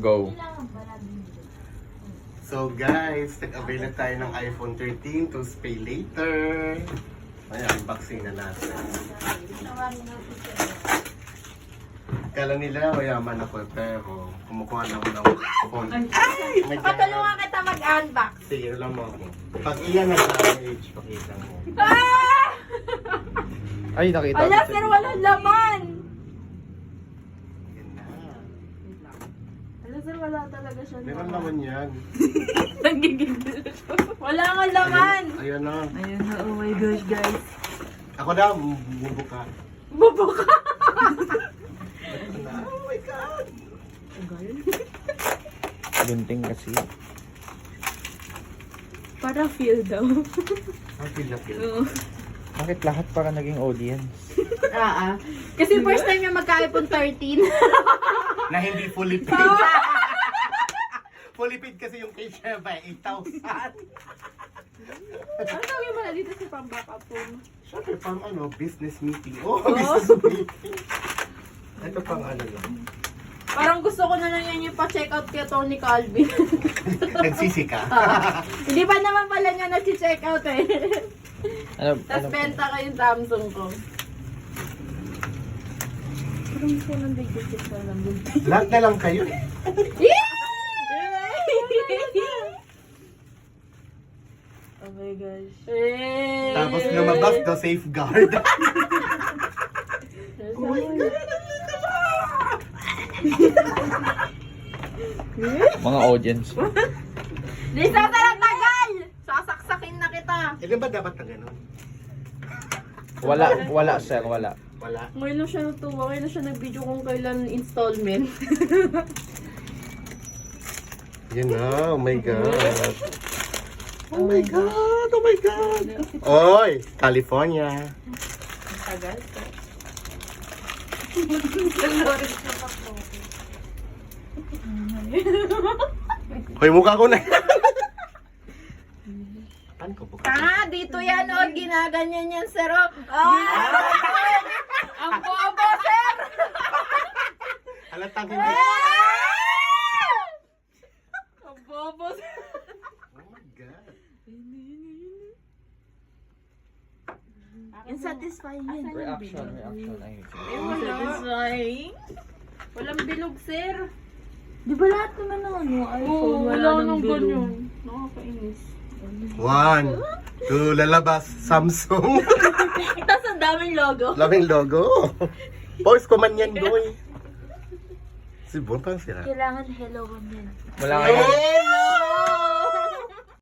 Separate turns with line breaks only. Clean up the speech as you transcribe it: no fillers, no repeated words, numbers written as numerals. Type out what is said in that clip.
Go.
So guys, nag-avail na tayo ng iPhone 13 to pay later. Ayan, unboxing na natin. Kala nila mayaman ako pero kumukuha lang ako ng phone.
Ay!
My God.
Patulungan kita mag-unbox.
Sige lang mo ako. Pag iyan na sa age, pakita mo.
Ah!
Ay, nakita
Ala,
ko.
sir, walang laman.
Yan na.
Ala, sir, wala talaga siya.
Meron naman yan.
Nagigigil. Wala nga laman.
Ayan na.
Ayun na, oh my gosh, guys.
Ako na, bubuka.
Bubuka.
Ayan na. Oh my God!
Gunting kasi.
Para feel daw.
Ang feel na feel.
Oo.
Bakit lahat para naging audience?
Kasi first time niya magka-iPhone 13.
Na hindi fully paid. Fully paid kasi yung kay Sheva, 8,000.
Ano tawagin mo na dito sa pang-backup phone?
Siyempre pang business meeting. Oh, business meeting. Ito pang lang.
Parang gusto ko na lang yan yung pa-check out kay Tony Calvin.
Nagsisi ka.
Hindi pa naman pala niya nag-check out eh.
Ano,
Tapos benta ko yung Samsung ko. Parang gusto nang bigyan ko ng gunting.
Lahat na lang kayo.
Oh my gosh.
Tapos lumabas the safeguard. Oh my God!
mga audience.
Lisa, sarang tagal! Sasaksakin na kita.
Ilan ba dapat na ganun?
Wala sir, wala.
Wala.
Ngayon na siya natuwa. Ngayon na siya nag-video kung kailan installment.
Yan na. Oh my God. Oh my God. Oh my God. Oy! California.
Tagal.
Hoy, mukha ko na. Paano ko buka?
Dito yan o. Ginaganyan yan, sir. Ang bobo, sir!
Halatang hindi.
Ang bobo, sir.
Oh my God.
Yung satisfying yan.
Reaction. Ay,
Satisfying? Walang bilog, sir. Di ba lahat naman ng iPhone?
wala nang ganyan.
Nakakainis.
1, 2, lalabas. Samsung.
Tapos ang daming logo.
Laming logo. Post ko man yan, boy. Si Bon, parang sira.
Kailangan hello man yan.
wala nga yan.
Hello!